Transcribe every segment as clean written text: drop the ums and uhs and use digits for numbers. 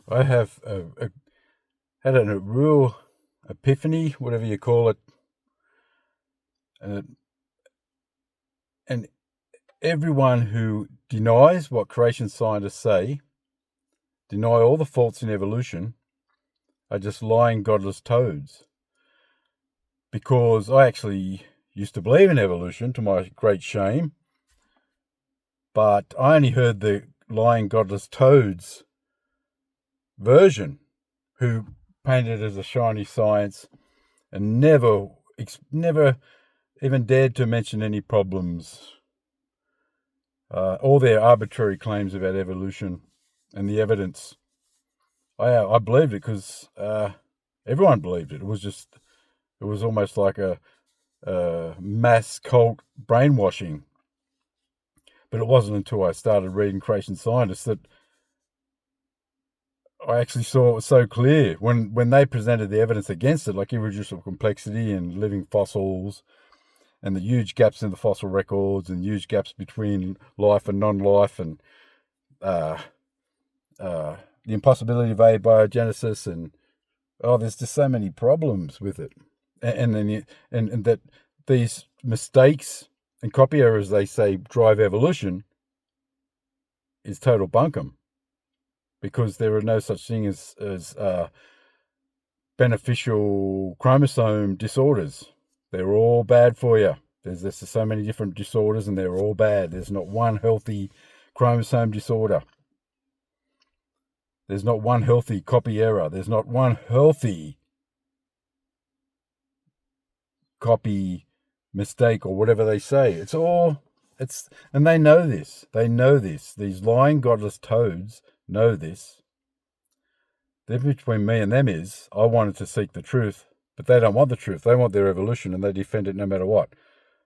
I have had a real epiphany, whatever you call it, and, and everyone who denies what creation scientists say, deny all the faults in evolution, are just lying godless toads. Because I actually used to believe in evolution, to my great shame, but I only heard the lying godless toads version, who painted it as a shiny science and never even dared to mention any problems. All their arbitrary claims about evolution and the evidence. I believed it because everyone believed it. It was almost like a mass cult brainwashing. But it wasn't until I started reading Creation Scientists that I actually saw it was so clear when they presented the evidence against it, like irreducible complexity and living fossils, and the huge gaps in the fossil records, and huge gaps between life and non-life, and the impossibility of abiogenesis, and there's just so many problems with it, and that these mistakes and copy errors, they say, drive evolution, is total bunkum, because there are no such thing as beneficial chromosome disorders. They're all bad for you. There's so many different disorders, and they're all bad. There's not one healthy chromosome disorder. There's not one healthy copy error. There's not one healthy copy mistake, or whatever they say. And they know this. They know this. These lying godless toads know this. The difference between me and them is I wanted to seek the truth, but they don't want the truth. They want their evolution, and they defend it no matter what.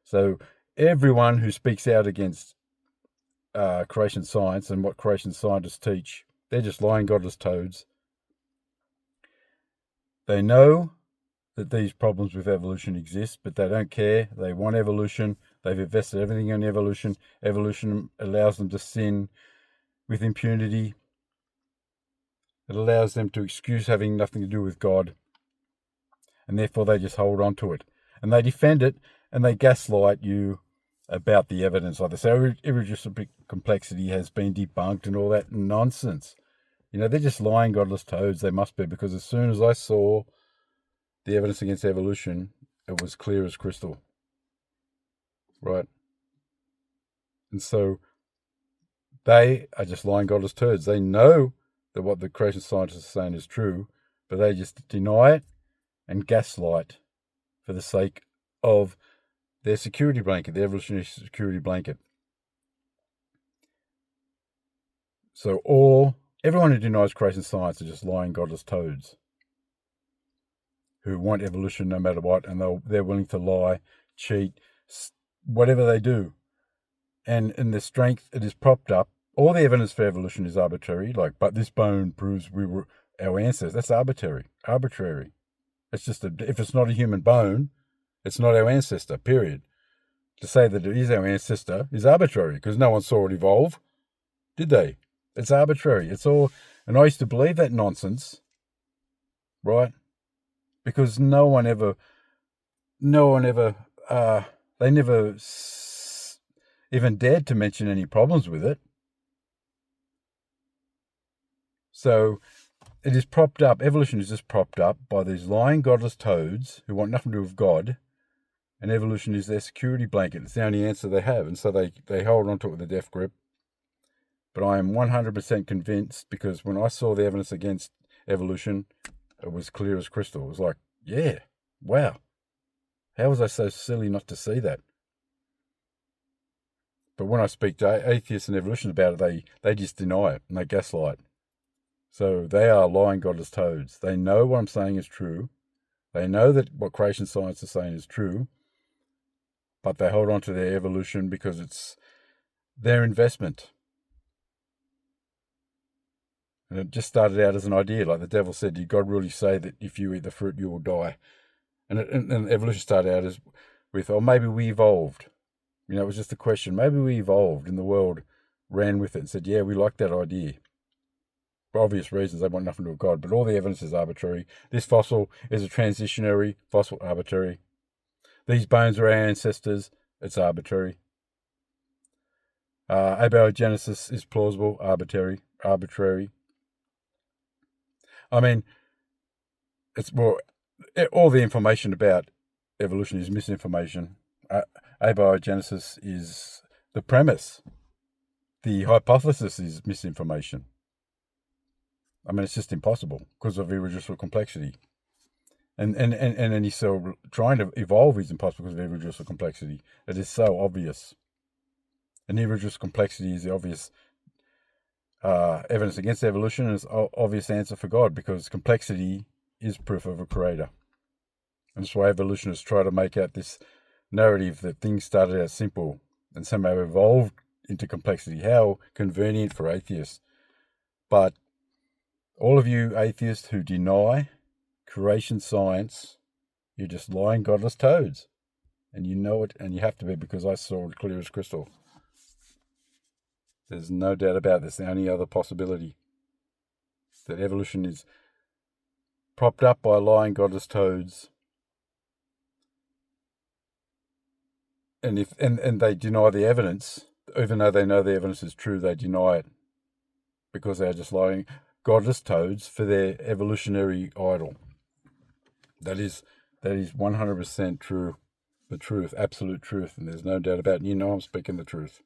So everyone who speaks out against creation science and what creation scientists teach, they're just lying godless toads. They know that these problems with evolution exist, but they don't care. They want evolution. They've invested everything in evolution. Evolution allows them to sin with impunity. It allows them to excuse having nothing to do with God, and therefore they just hold on to it. And they defend it, and they gaslight you about the evidence. Like they say, irreducible complexity has been debunked and all that nonsense. They're just lying godless toads. They must be, because as soon as I saw the evidence against evolution, it was clear as crystal. Right? And so they are just lying godless turds. They know that what the creation scientists are saying is true, but they just deny it and gaslight for the sake of their security blanket, their evolutionary security blanket. So everyone who denies creation science are just lying godless toads who want evolution no matter what, and they're willing to lie, cheat, whatever they do. And in the strength, it is propped up. All the evidence for evolution is arbitrary, but this bone proves we were our ancestors. That's arbitrary. It's just if it's not a human bone, it's not our ancestor, period. To say that it is our ancestor is arbitrary, because no one saw it evolve, did they? It's arbitrary. It's all, and I used to believe that nonsense, right? Because they never even dared to mention any problems with it. So it is propped up. Evolution is just propped up by these lying godless toads who want nothing to do with God, and evolution is their security blanket. It's the only answer they have, and so they hold on to it with a death grip. But I am 100% convinced, because when I saw the evidence against evolution, it was clear as crystal. It was like, yeah, wow. How was I so silly not to see that? But when I speak to atheists and evolutionists about it, they just deny it, and they gaslight. So they are lying godless toads. They know what I'm saying is true. They know that what creation science is saying is true, but they hold on to their evolution because it's their investment. And it just started out as an idea. Like the devil said, did God really say that if you eat the fruit, you will die? And evolution started out with, maybe we evolved. It was just a question. Maybe we evolved, and the world ran with it and said, yeah, we like that idea. for obvious reasons. They want nothing to do with God, but all the evidence is arbitrary. This fossil is a transitionary fossil, arbitrary. These bones are our ancestors, it's arbitrary. Abiogenesis is plausible, arbitrary. I mean, it's more, all the information about evolution is misinformation. Abiogenesis is the premise. The hypothesis is misinformation. I mean, it's just impossible because of irreducible complexity. And any cell trying to evolve is impossible because of irreducible complexity. It is so obvious. And irreducible complexity is the obvious evidence against evolution, and it's an obvious answer for God, because complexity is proof of a creator. And that's why evolutionists try to make out this narrative that things started out simple and somehow evolved into complexity. How convenient for atheists. But all of you atheists who deny creation science, you're just lying godless toads. And you know it, and you have to be, because I saw it clear as crystal. There's no doubt about this. The only other possibility that evolution is propped up by lying godless toads, and they deny the evidence, even though they know the evidence is true, they deny it because they're just lying godless toads for their evolutionary idol. That is 100% true, the truth, absolute truth, and there's no doubt about it. And you know I'm speaking the truth.